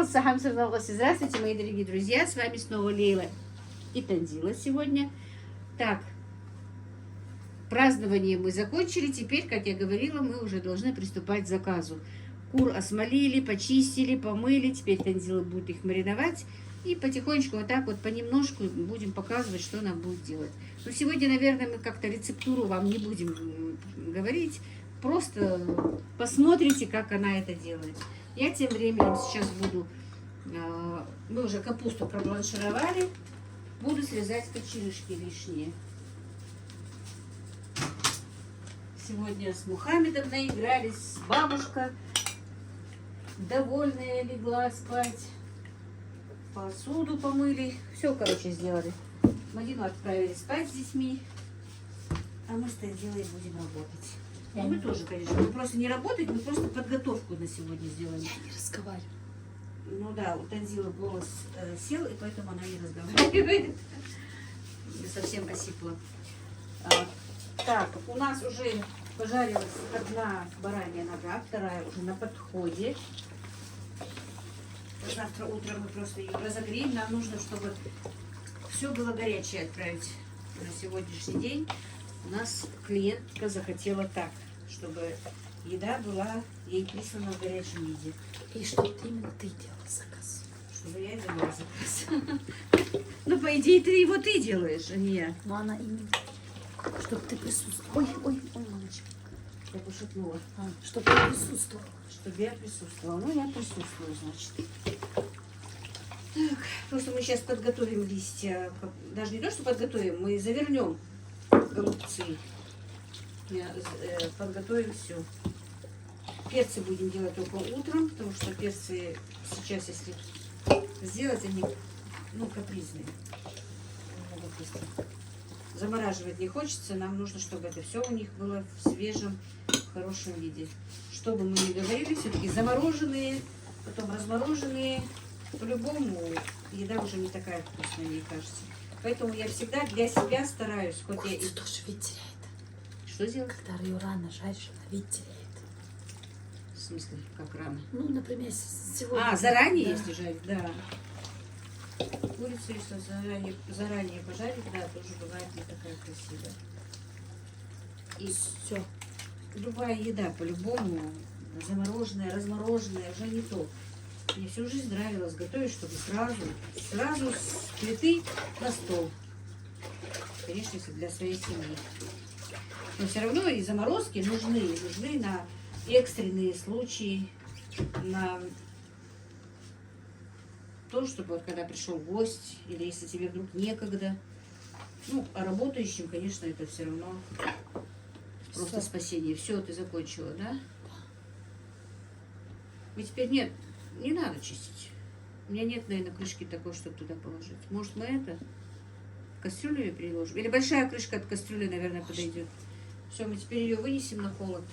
Здравствуйте, мои дорогие друзья, с вами снова Лейла и Танзила сегодня. Так, празднование мы закончили, теперь, как я говорила, мы уже должны приступать к заказу. Кур осмолили, почистили, помыли, теперь Танзила будет их мариновать. И потихонечку вот так вот понемножку будем показывать, что она будет делать. Но сегодня, наверное, мы как-то рецептуру вам не будем говорить. Просто посмотрите, как она это делает. Я тем временем сейчас буду... Мы уже капусту пробланшировали. Буду срезать кочерышки лишние. Сегодня с Мухаммедом наигрались. Бабушка довольная легла спать. Посуду помыли. Все, короче, сделали. Мадину отправили спать с детьми. А мы с Танзилой будем работать. Мы тоже, конечно. Мы просто не работать, мы просто подготовку на сегодня сделали. Я не разговариваю. Ну да, у Танзилы голос сел, и поэтому она не разговаривает. Совсем осипла. Так, у нас уже пожарилась одна баранья нога, вторая уже на подходе. Завтра утром мы просто ее разогреем. Нам нужно, чтобы все было горячее отправить на сегодняшний день. У нас клиентка захотела так, чтобы еда была ей прислана в горячем виде. И чтобы именно ты делала заказ. Чтобы я делала заказ. Ну, по идее, его ты делаешь, а не я. Но она именно, чтобы ты присутствовала. Ой, мамочка. Я пошутнула. Чтобы ты присутствовала. Чтобы я присутствовала. Ну, я присутствую, значит. Так, просто мы сейчас подготовим листья. Даже не то, что подготовим, мы завернем голубцы. Подготовим все. Перцы будем делать только утром, потому что перцы сейчас, если сделать, они, капризные. Замораживать не хочется, нам нужно, чтобы это все у них было в свежем, хорошем виде. Что бы мы ни говорили, все-таки замороженные, потом размороженные, по-любому еда уже не такая вкусная, мне кажется. Поэтому я всегда для себя стараюсь, хоть я и... тоже вид теряет. Что делать? Когда ее рано жаришь, она вид теряет. В смысле, как рано? Ну, например, сегодня... А, заранее, если жарить, да. Курицу, если заранее пожарить, да, тоже бывает не такая красивая. И все. Любая еда, по-любому, замороженная, размороженная, уже не то. Мне всю жизнь нравилось готовить, чтобы сразу с плиты на стол. Конечно, если для своей семьи. Но все равно и заморозки нужны на экстренные случаи, на то, чтобы вот когда пришел гость, или если тебе вдруг некогда. Ну, а работающим, конечно, это все равно просто спасение. Все, ты закончила, да? И теперь нет, не надо чистить. У меня нет, наверное, крышки такой, чтобы туда положить. Может, мы это в кастрюлю ее переложим? Или большая крышка от кастрюли, наверное, подойдет. Все, мы теперь ее вынесем на холод.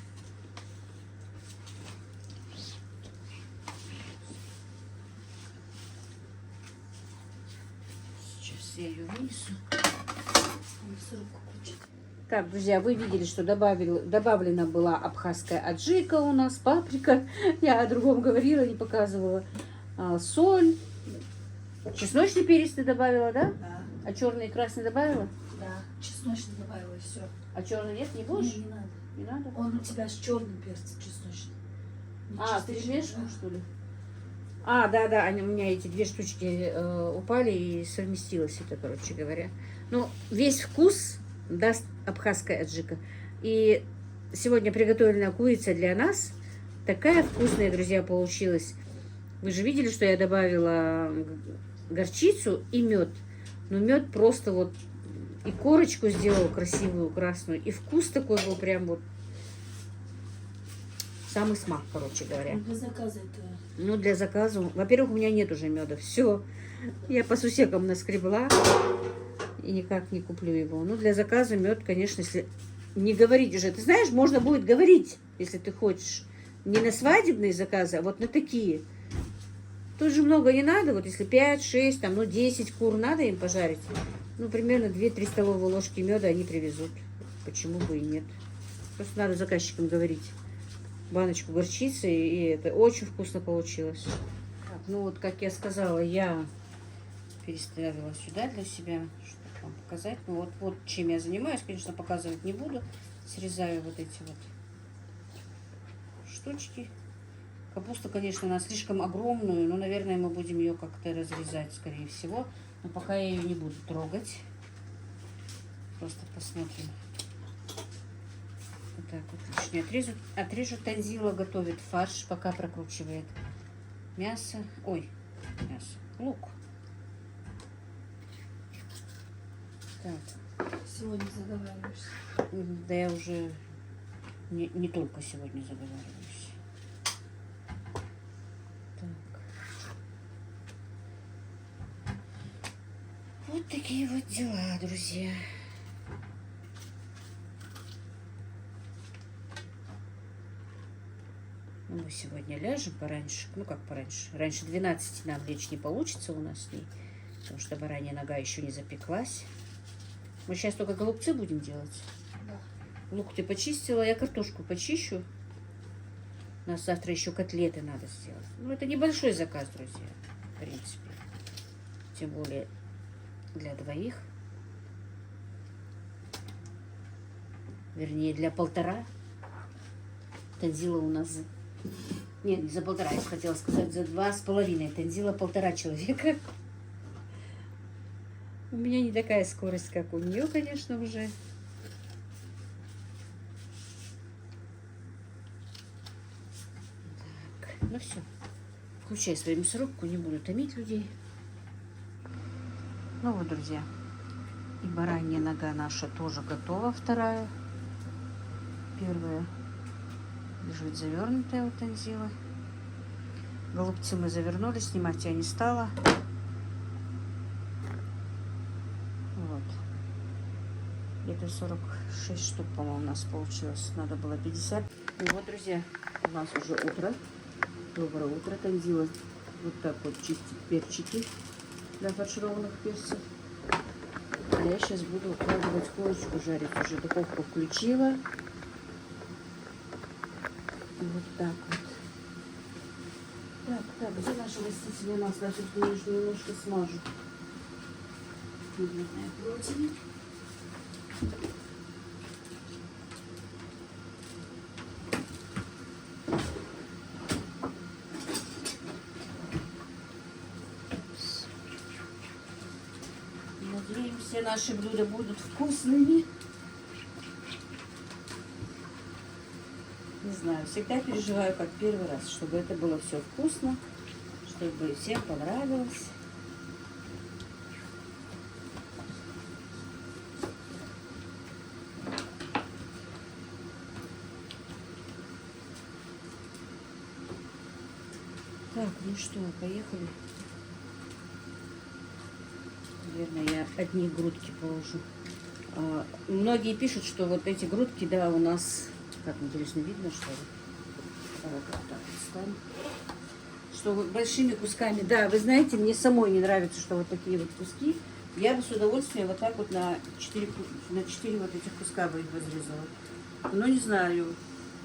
Сейчас я ее вынесу. Так, друзья, вы видели, что добавлена была абхазская аджика у нас, паприка. Я о другом говорила, не показывала. Соль. Чесночный перец ты добавила, да? Да. А черный и красный добавила? Да, чесночный добавила и все. А черный нет, не будешь? Не надо. Не надо? Он у тебя с черным перцем чесночным. Ты смешку, что ли? Да, они у меня эти две штучки упали и совместилось это, короче говоря. Ну, весь вкус даст абхазская аджика. И сегодня приготовленная курица для нас такая вкусная, друзья, получилась. Вы же видели, что я добавила горчицу и мед. Но мед просто вот и корочку сделала красивую, красную. И вкус такой был прям вот самый смак, короче говоря. Для заказа это... Ну, для заказа. Во-первых, у меня нет уже меда. Все. Я по сусекам наскребла. И никак не куплю его. Ну, для заказа мед, конечно, если не говорить уже. Ты знаешь, можно будет говорить, если ты хочешь. Не на свадебные заказы, а вот на такие. Тут же много не надо. Вот если 5, 6, там, 10 кур надо им пожарить. Ну, примерно 2-3 столовые ложки меда они привезут. Почему бы и нет. Просто надо заказчикам говорить. Баночку горчицы, и это очень вкусно получилось. Так, ну вот, как я сказала, я переставила сюда для себя, чтобы вам показать. Ну вот чем я занимаюсь, конечно, показывать не буду. Срезаю вот эти вот штучки. Капуста, конечно, она слишком огромную, но, наверное, мы будем ее как-то разрезать, скорее всего. Но пока я ее не буду трогать. Просто посмотрим. Вот так вот лишнее отрежу. Танзила готовит фарш, пока прокручивает мясо. Ой, мясо. Лук. Так. Сегодня заговариваешься. Да я уже не только сегодня заговариваюсь. Вот такие вот дела, друзья. Мы сегодня ляжем пораньше. Ну, как пораньше? Раньше 12 нам лечь не получится у нас с ней. Потому что баранья нога еще не запеклась. Мы сейчас только голубцы будем делать. Да. Лук ты почистила, я картошку почищу. У нас завтра еще котлеты надо сделать. Ну, это небольшой заказ, друзья, в принципе. Тем более для двоих. Вернее, для полтора. Танзила у нас... Нет, не за полтора, я хотела сказать, за 2,5. Танзила 1,5 человека. У меня не такая скорость, как у нее, конечно, уже. Так, ну все. Включай свою мясорубку, не буду томить людей. Ну вот, друзья, и баранья нога наша тоже готова, вторая. Первая лежит завернутая у Танзилы. Голубцы мы завернули, снимать я не стала. Вот. Где-то 46 штук, по-моему, у нас получилось. Надо было 50. И вот, друзья, у нас уже утро. Доброе утро. Танзила вот так вот чистит перчики для фаршированных перцев. А я сейчас буду укладывать курочку жарить. Уже духовку включила. Вот так вот. Так, где наше растительное масло? Я сейчас, конечно, немножко смажу. Наверное, противень. Надеемся, наши блюда будут вкусными. Не знаю, всегда переживаю как первый раз, чтобы это было все вкусно, чтобы всем понравилось. Так, ну что, поехали. Наверное, я одни грудки положу. Многие пишут, что вот эти грудки, да, у нас, как интересно видно, что ли? Вот так ставим. Что вот большими кусками, да, вы знаете, мне самой не нравится, что вот такие вот куски. Я бы с удовольствием вот так вот на 4 вот этих куска бы их разрезала. Но не знаю,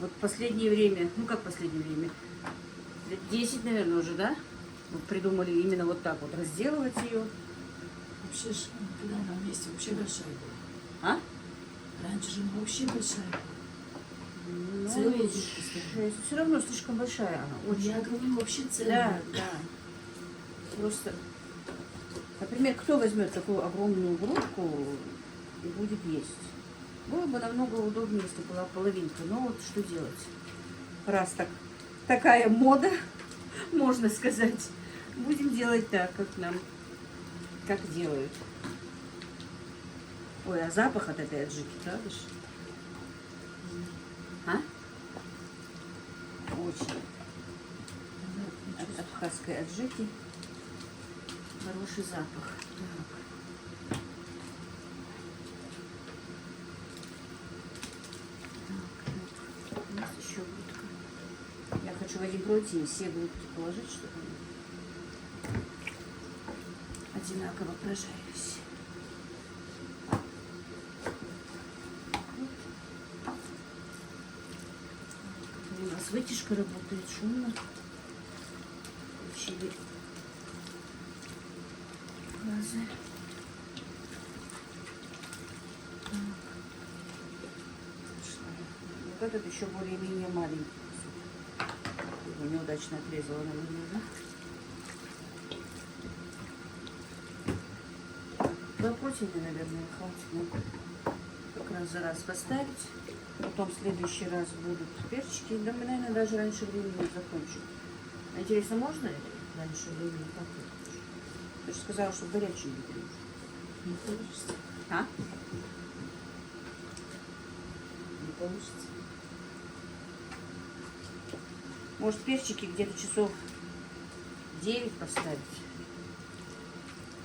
вот последнее время, ну как последнее время, лет 10, наверное, уже, да? Вот придумали именно вот так вот разделывать ее. Вообще же, когда она вместе, вообще большая была. А? Раньше же она вообще большая была. Ну, Целые эти куски. все равно слишком большая она. Очень. Я говорю, вообще целая. Да, да. Просто, например, кто возьмет такую огромную грудку и будет есть? Было бы намного удобнее, если была половинка. Но вот что делать? Раз такая мода, можно сказать, будем делать так, как делают. Ой, а запах от этой аджики, правда ж? А? Очень. От абхазской аджики хороший запах. Так. Так. У нас еще грудка. Я хочу в один противень все грудки положить, чтобы они одинаково прожарились. У нас вытяжка работает шумно. Очень. себе глаза. Вот этот еще более-менее маленький. Его неудачно отрезала, наверное, да? Два противня, наверное, хватит. Ну, как раз за раз поставить. Потом в следующий раз будут перчики. Да мы, наверное, даже раньше времени закончим. А интересно, можно раньше времени? Как ты хочешь? Ты же сказала, что горячий не будешь. Не получится. А? Не получится. Может, перчики где-то часов 9 поставить,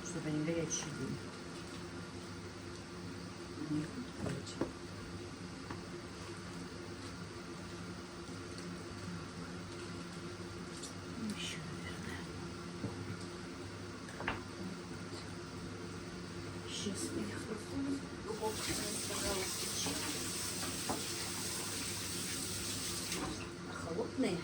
чтобы они горячие были. Нет, короче. Еще, наверное. Сейчас мы их духовку, пожалуйста, включим. А холодные?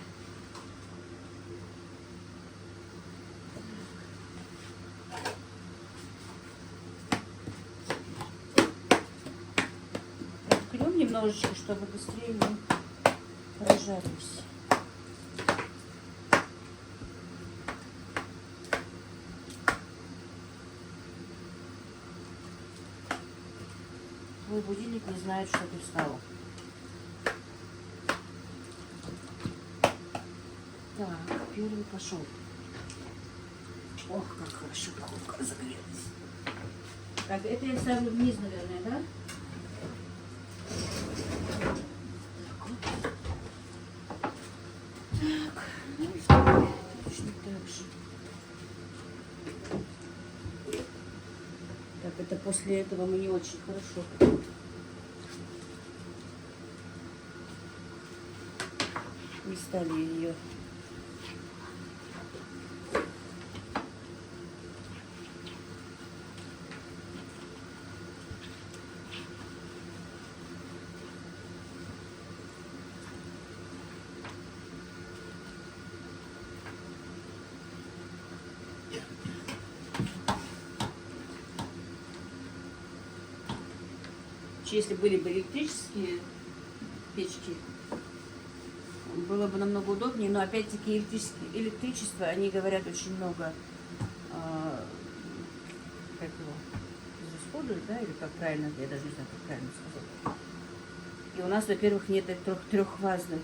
Открем немножечко, чтобы быстрее они прожарились. Твой будильник не знает, что ты встала. Так, первый пошел. Ох, как хорошо духовка разогрелась. Так, это я ставлю вниз, наверное, да? Так, ну и второй точно так же. Так, это после этого мы не очень хорошо. Не стали ее. Если были бы электрические печки, было бы намного удобнее, но опять-таки электричество, они говорят, очень много как его, израсходуют, да, или как правильно, я даже не знаю, как правильно сказать. И у нас, во-первых, нет трехфазных,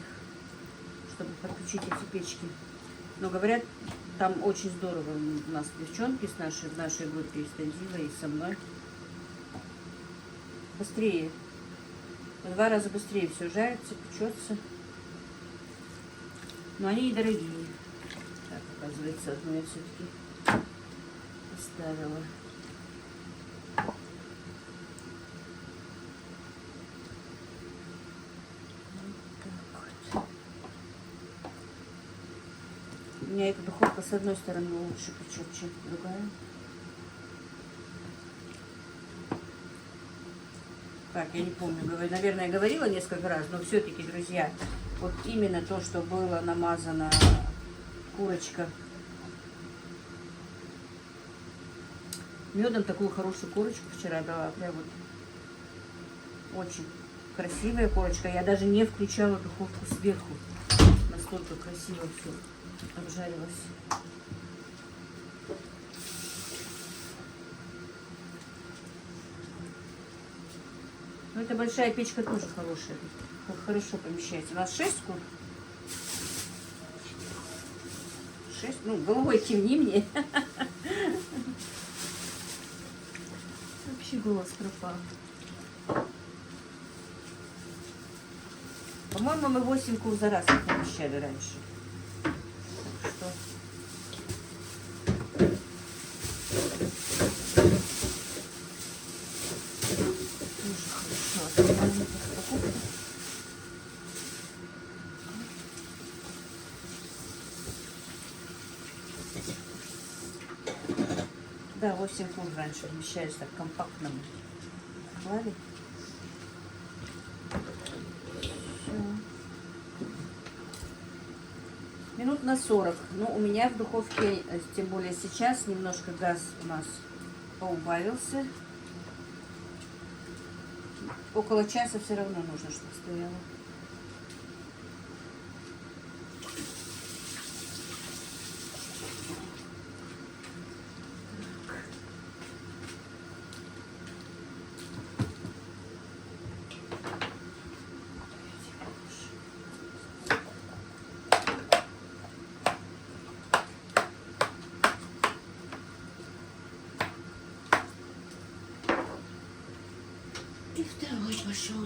чтобы подключить эти печки. Но говорят, там очень здорово. У нас девчонки в нашей группе, и с Танзилой, и со мной. Быстрее. В 2 раза быстрее все жарится, печется. Но они недорогие. Так, оказывается, одну я все-таки поставила. У меня эта духовка с одной стороны лучше печет, чем другая. Так, я не помню, наверное, говорила несколько раз, но все-таки, друзья, вот именно то, что было намазано курочка медом, такую хорошую курочку вчера дала, прям вот очень красивая курочка. Я даже не включала духовку сверху, настолько красиво все обжарилось. Ну, эта большая печка тоже хорошая. Хорошо помещается. У нас 6 кур. 6. Ну, головой темни мне. Вообще голос пропал. По-моему, мы 8 кур за раз помещали раньше. Так что... Да, 8 кур раньше вмещались так компактно. Клали. Все. минут на 40. Но у меня в духовке, тем более сейчас, немножко газ у нас поубавился. Около часа все равно нужно, чтобы стояло. И второй пошел.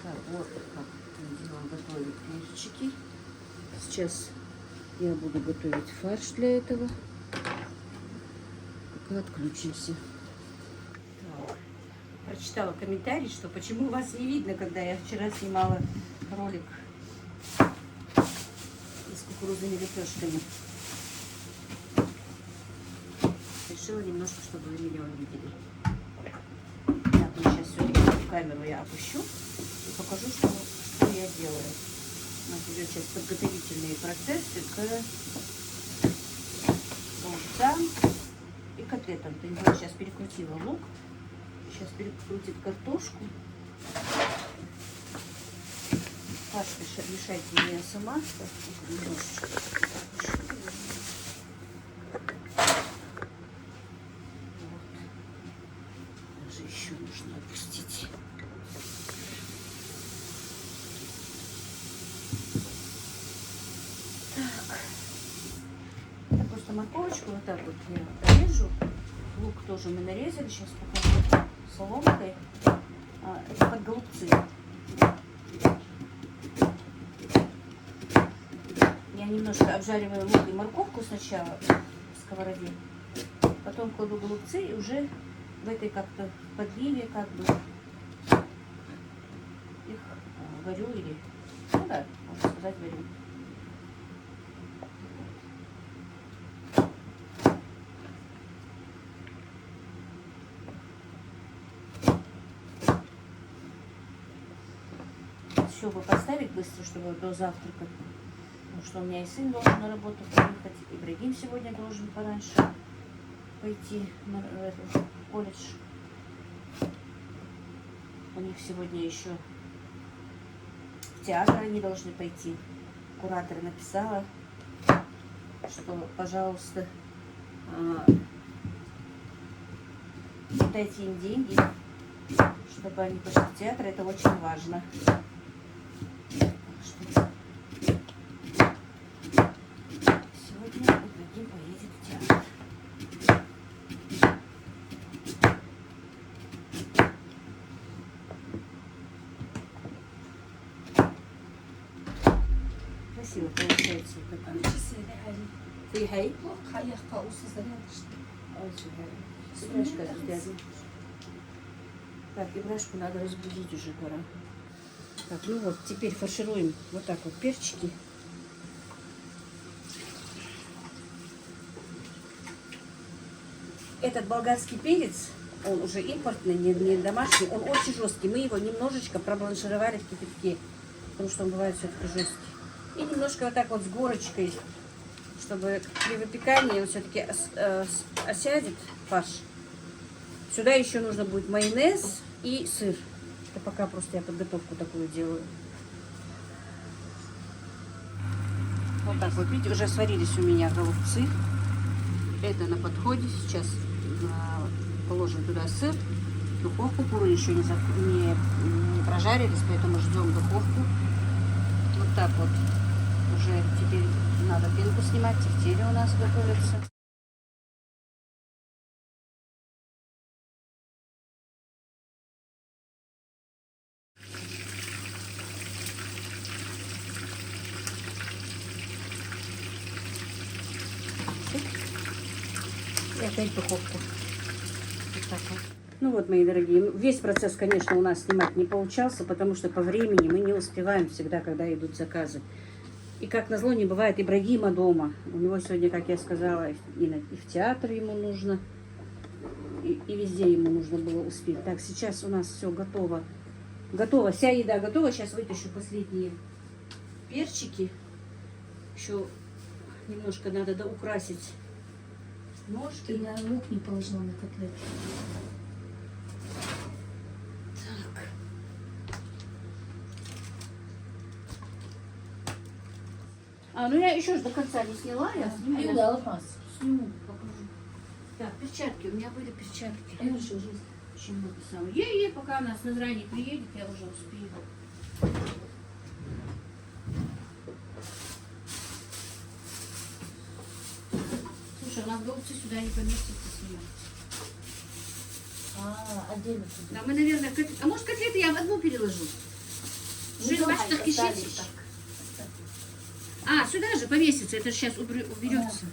Так, вот как мы делаем, готовим перчики. Сейчас я буду готовить фарш для этого. Пока отключимся. Так. Прочитала комментарий, что почему вас не видно, когда я вчера снимала ролик с кукурузными лепешками. Решила немножко, чтобы вы меня увидели. Так, ну сейчас все-таки камеру я опущу и покажу, что я делаю. У нас идет сейчас подготовительные процессы к голубцам и котлетам. Я сейчас перекрутила лук, сейчас перекрутит картошку. Фарш мешать я сама. Так, немножечко. Вот. Даже еще нужно опустить. Морковочку вот так вот я режу. Лук тоже мы нарезали. Сейчас покажу соломкой. Это под голубцы. Я немножко обжариваю лук и морковку сначала в сковороде. Потом кладу голубцы и уже в этой как-то подливе как бы их варю или, ну да, можно сказать, варю. Все бы поставить быстро, чтобы до завтрака. Потому что у меня и сын должен на работу поехать, и Ибрагим сегодня должен пораньше пойти в колледж. У них сегодня еще в театр они должны пойти. Куратор написала, что, пожалуйста, дайте им деньги, чтобы они пошли в театр. Это очень важно. Сегодня Ибрагим поедет в театр. Красиво получается. Ты хай? Так, ибрашку надо разбудить уже пора. Так, ну вот, теперь фаршируем вот так вот перчики. Этот болгарский перец, он уже импортный, не домашний, он очень жесткий. Мы его немножечко пробланшировали в кипятке, потому что он бывает все-таки жесткий. И немножко вот так вот с горочкой, чтобы при выпекании он все-таки осядет фарш. Сюда еще нужно будет майонез и сыр. Это пока просто я подготовку такую делаю. Вот так вот, видите, уже сварились у меня голубцы. Это на подходе. Сейчас положим туда сыр. Духовку куры еще не прожарились, поэтому ждем духовку. Вот так вот. Уже теперь надо пенку снимать. Тефтели у нас готовятся. И опять духовку. Вот так вот. Ну вот, мои дорогие, весь процесс, конечно, у нас снимать не получался, потому что по времени мы не успеваем всегда, когда идут заказы. И как назло не бывает Ибрагима дома. У него сегодня, как я сказала, и в театр ему нужно, и везде ему нужно было успеть. Так, сейчас у нас все готово. Готово, вся еда готова. Сейчас вытащу последние перчики. Еще немножко надо украсить ножки. Ты на лук не положила на котлету. Так. А, ну я еще ж до конца не сняла. Я снимаю. Ну да, лопас. Сниму, покажу. Так, перчатки. У меня были перчатки. Я уже жизнь. Очень много самого. Ей, пока нас на зрание приедет, я уже успею. Слушай, у нас голубцы сюда не поместятся снимать. Отдельно туда. Да, мы, наверное, а может котлеты я в одну переложу? Ну, Жир, давай, бачишь, так оставим кишить. так. А, сюда же повесится, это же сейчас уберется.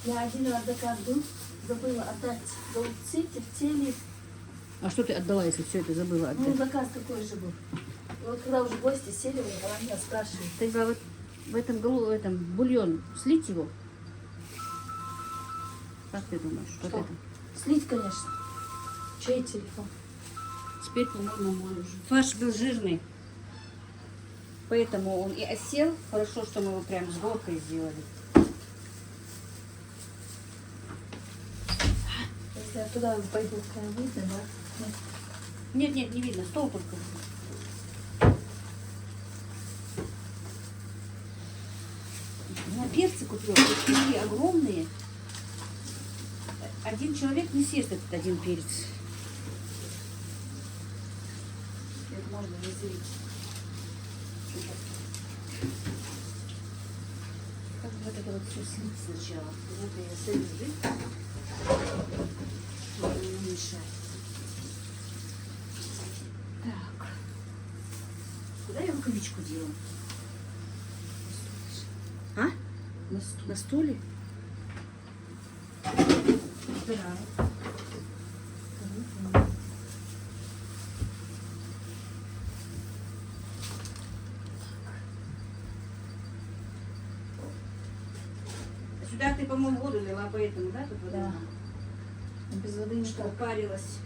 Я один раз заказ был, забыла отдать голубцы, тефтели. А что ты отдала, если все это забыла Ну, отдать? заказ такой же был. И вот когда уже гости сели, она меня спрашивает. Ты вот в этом бульон слить его? Как ты думаешь? Что? Вот это? Слить, конечно. Чей телефон? Теперь, по-моему, мой уже. Фарш был жирный, поэтому он и осел. Хорошо, что мы его прям с горкой сделали. Если я туда пойду, прям видно, да? Нет, не видно, стол только. На перцы купила, такие огромные. Один человек не съест этот один перец. Это можно разделить. Как бы вот это вот все слить сначала. Вот я солю жидкость, чтобы не мешать. Так. Куда я рукавичку делаю? А? На стуле? Убираю. Сюда ты, по-моему, воду лила, поэтому, да? Тут вода? Да. Без воды не Что так. парилась.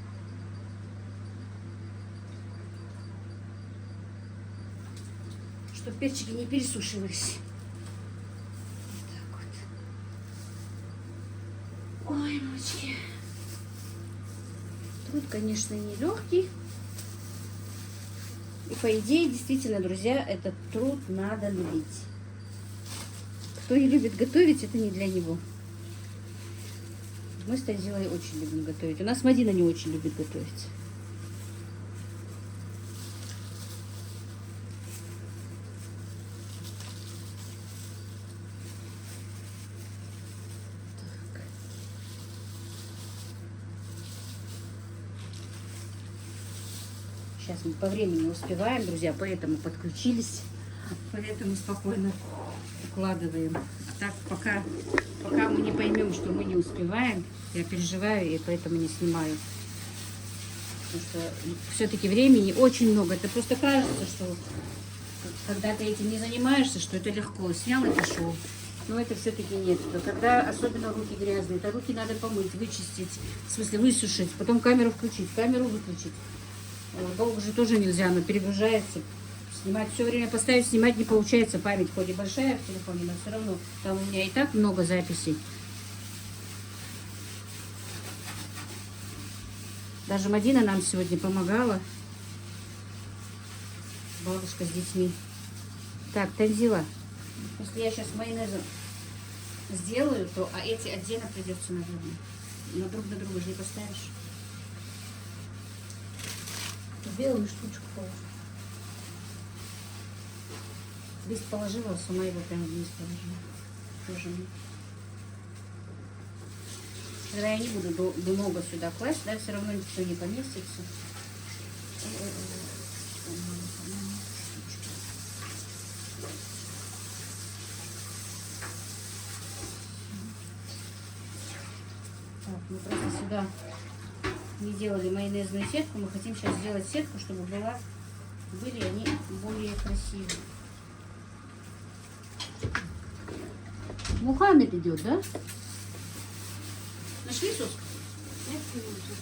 Чтоб перчики не пересушивались. Вот так вот. Ой, мамочки. Труд, конечно, нелегкий. И по идее, действительно, друзья, этот труд надо любить. Кто не любит готовить, это не для него. Мы с Танзилой очень любим готовить. У нас Мадина не очень любит готовить. Так. Сейчас мы по времени успеваем, друзья, поэтому подключились. Поэтому спокойно укладываем. А так, пока мы не поймем, что мы не успеваем, я переживаю и поэтому не снимаю. Потому что все-таки времени очень много. Это просто кажется, что когда ты этим не занимаешься, что это легко. Снял и пошел. Но это все-таки нет. Когда особенно руки грязные, то руки надо помыть, вычистить, в смысле высушить, потом камеру включить, камеру выключить. Долго же тоже нельзя, она перегружается. Снимать все время поставить, снимать не получается. Память хоть и большая в телефоне, но все равно там у меня и так много записей. Даже Мадина нам сегодня помогала. Бабушка с детьми. Так, Танзила, если я сейчас майонезом сделаю, то а эти отдельно придется, наверное. На друг же не поставишь. Белую штучку положу. Лист положила, сама его прямо вниз положила. Тоже мне. Когда я не буду много сюда класть, да, все равно ничего не поместится. Так, мы просто сюда не делали майонезную сетку, мы хотим сейчас сделать сетку, чтобы были они более красивые. Мухаммед идет, да? Нашли соску? Нет, не нужно.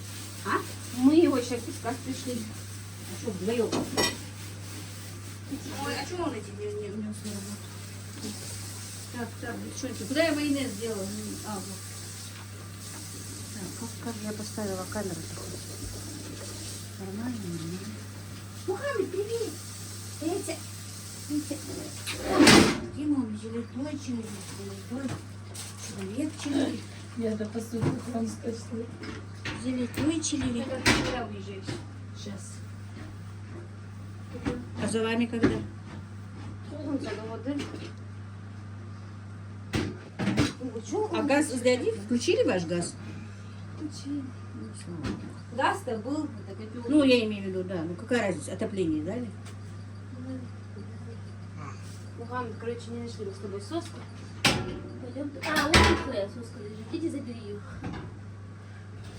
А? Мы его сейчас искать пришли. А что, вдвоем? Ой, а чего он эти не унес на работу? Так, девчонки, куда я майонез сделала? А, вот. Так, как я поставила камеру-то? Нормально, нормально. Мухаммед, привет! Эти. Дима, он золотой человек. Я до посуду вам скажу. Золотой человек. Когда уезжаешь? Сейчас. А за вами когда? А газ сдали? Включили ваш газ? Газ-то был, Ну, я имею в виду, да. Ну, какая разница? Отопление дали? Мухаммед, короче, не нашли мы с тобой соску. Пойдем. А, вот твоя соска лежит. Иди забери ее.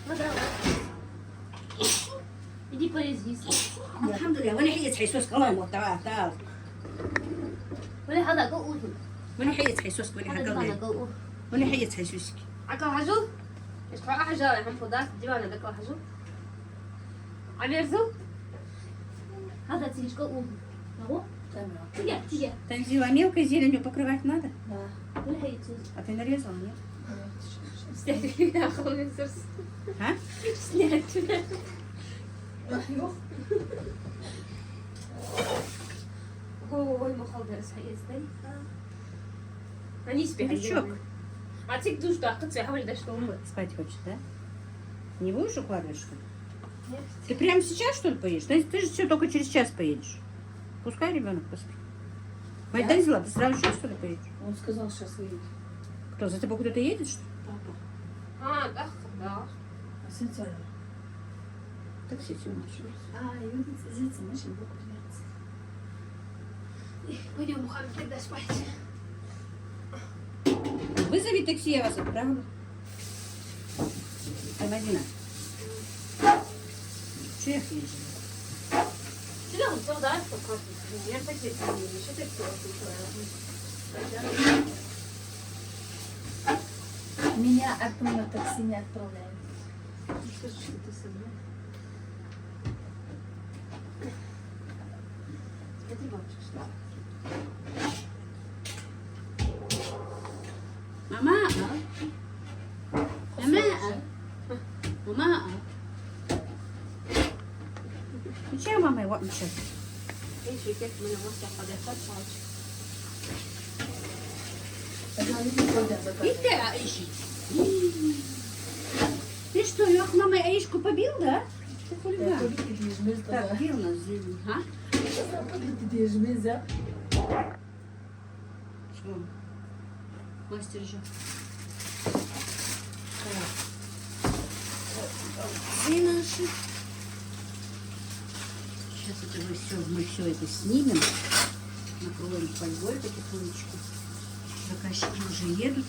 Ну давай. Иди порезни. Алхамдулилlah, ولا حية حيسوسك الله يموت تعال ولا هذا قوه. ولا حية حيسوسك ولا هذا حق ديوانا الله قوه. ولا حية حيسوسك عقل حجو؟ ايش بقى حجار هم فضات ديوانا دكا حجو؟ عبيرزو؟ هذا تيجي قوه. اهو. تيجي تيجي. Танзила, а мелкой зеленью покрывать надо? Да. ولا هي تيجي. А ты нарезала, нет? снять меня خلص. А? снять. هو المخدر صحيح ازاي؟ они спят. Дурачок. А ты душ да, ты حاول да что мы. Спать хочешь, да? Не будешь укладывать, что ли? Ты прямо сейчас, что ли, поедешь? Ты же все только через час поедешь. Пускай ребенок поспит. Мать Танзила, ты сразу сейчас, что ли, поедешь? Он сказал, сейчас выйдет. Кто, за тобой кто-то едет, что ли? Папа. А, да, да. А сын Соня? Такси сегодня началось. А, и вот эти машины будут появляться. Пойдем, Мухаммед, тогда спать. Вызови такси, я вас отправлю. Мадина. Что я хрень? Сюда он солдат покажет. Я такие не что ты Меня Артур на такси не отправляет. Что ты собрал? Смотри, бабушка, что? Мама. Мама. Включай, мама, его сейчас. Видишь, как мы на гостях подошли, палочка. Это они приходят заказывать. Иди, Аиши. Ты что, Лех, мама Аишку побил, да? Ты хулиган. Так, где у нас зелень, а? Что? Мастер же. Огурцы наши. Сейчас это мы все это снимем. Накроем фольгой потихонечку. Заказчики уже едут.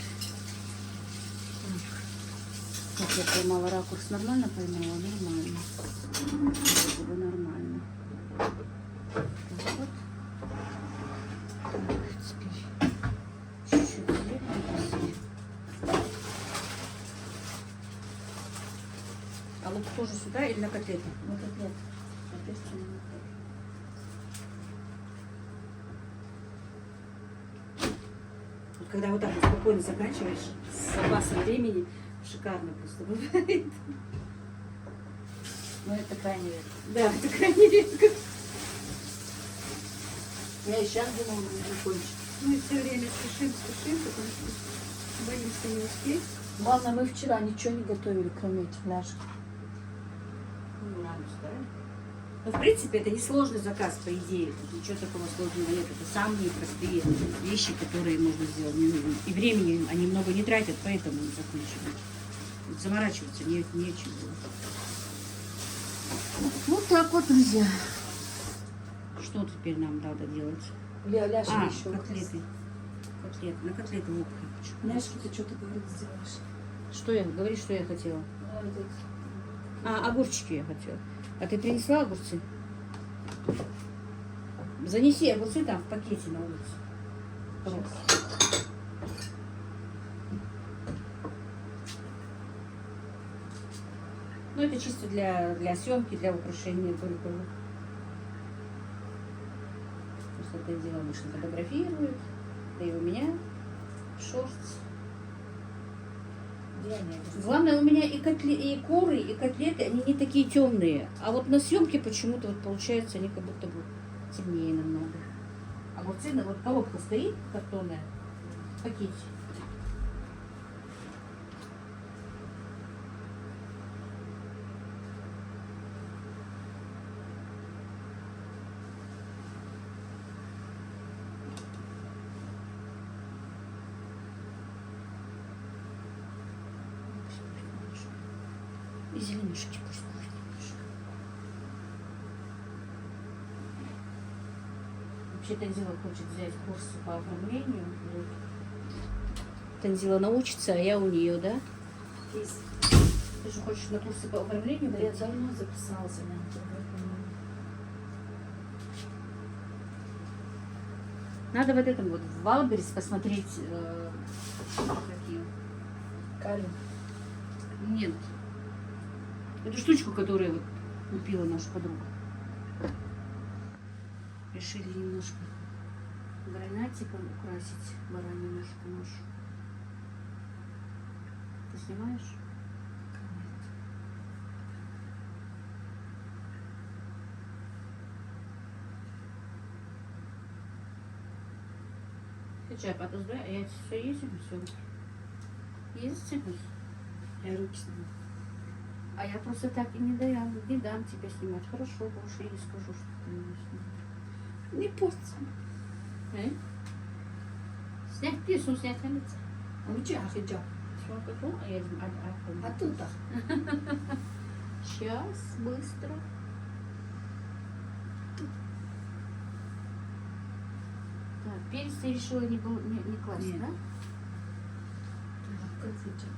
Так, я поймала ракурс. Нормально поймала? Нормально. Вроде бы нормально. Так вот. Так, теперь чуть-чуть зелень. А лук тоже сюда или на котлеты? На котлет. Соответственно, на котлеты. Вот когда вот так вот спокойно заканчиваешь с запасом времени, шикарно просто бывает. Но это крайне редко. Да, это крайне редко. Я и сейчас думала, не закончить. Мы все время спешим, потому что боимся не успеть. Главное, мы вчера ничего не готовили, кроме этих ляжек. Ну, надо, да? Ну, в принципе, это несложный заказ, по идее. Тут ничего такого сложного нет. Это самые простые вещи, которые можно сделать. И времени они много не тратят, поэтому не заканчивают. Заморачиваться нечего. Вот так вот, друзья. Что теперь нам надо делать? Ляжки А, еще. котлеты. На котлеты лук я хочу. Ляжки ты что-то говоришь, сделаешь. Что я? Говори, что я хотела. А, огурчики я хотела. А ты принесла огурцы? Занеси огурцы там в пакете на улице. Ну, это чисто для съемки, для украшения только. Просто это дело обычно фотографирует. Да и у меня шортс. Главное, у меня и куры, и котлеты, они не такие темные. А вот на съемке почему-то вот получается они как будто бы темнее намного. А вот цена, вот коробка стоит картонная в пакете. И зеленушки пусть будет немножко. Вообще Танзила хочет взять курсы по оформлению. Вот. Танзила научится, а я у нее, да? Ты же хочешь на курсы по оформлению? Да я давно записался на это. Надо вот этом вот в Валберес посмотреть какие. Калин. Нет. Эту штучку, которую вот купила наша подруга. Решили немножко гранатиком украсить баранью ножку нашу. Ты снимаешь? Сейчас подожди, а я все ездим, все. Ездите? Я руки сниму. А я просто так и не дам тебя снимать. Хорошо, больше я не скажу, что ты меня снимаешь. Не порти. Снять песню, снять на лице. Ну чё, хиджаб. А я А тут так. Сейчас, быстро. Так, перец ты решила не класть, Нет. да? Как хиджаб.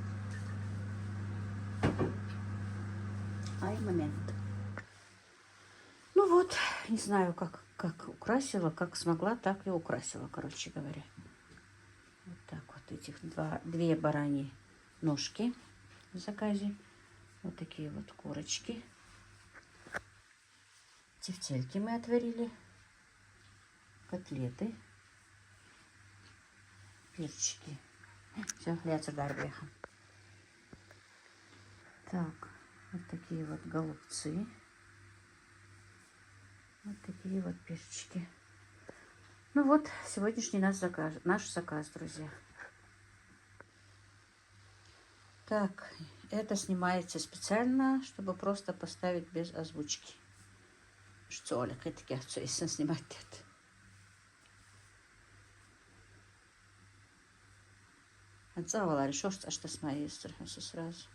Ай, момент. Ну вот, не знаю, как украсила, как смогла, так и украсила, короче говоря. Вот так вот этих две бараньи ножки в заказе. Вот такие вот курочки. Тефтельки мы отварили. Котлеты. Перчики. Все, я царь. Так. Вот такие вот голубцы. Вот такие вот перчики. Ну вот, сегодняшний наш заказ, друзья. Так, это снимается специально, чтобы просто поставить без озвучки. Что, Оля, это я снимать это. Отзывала, решил, что с моей стороны сразу.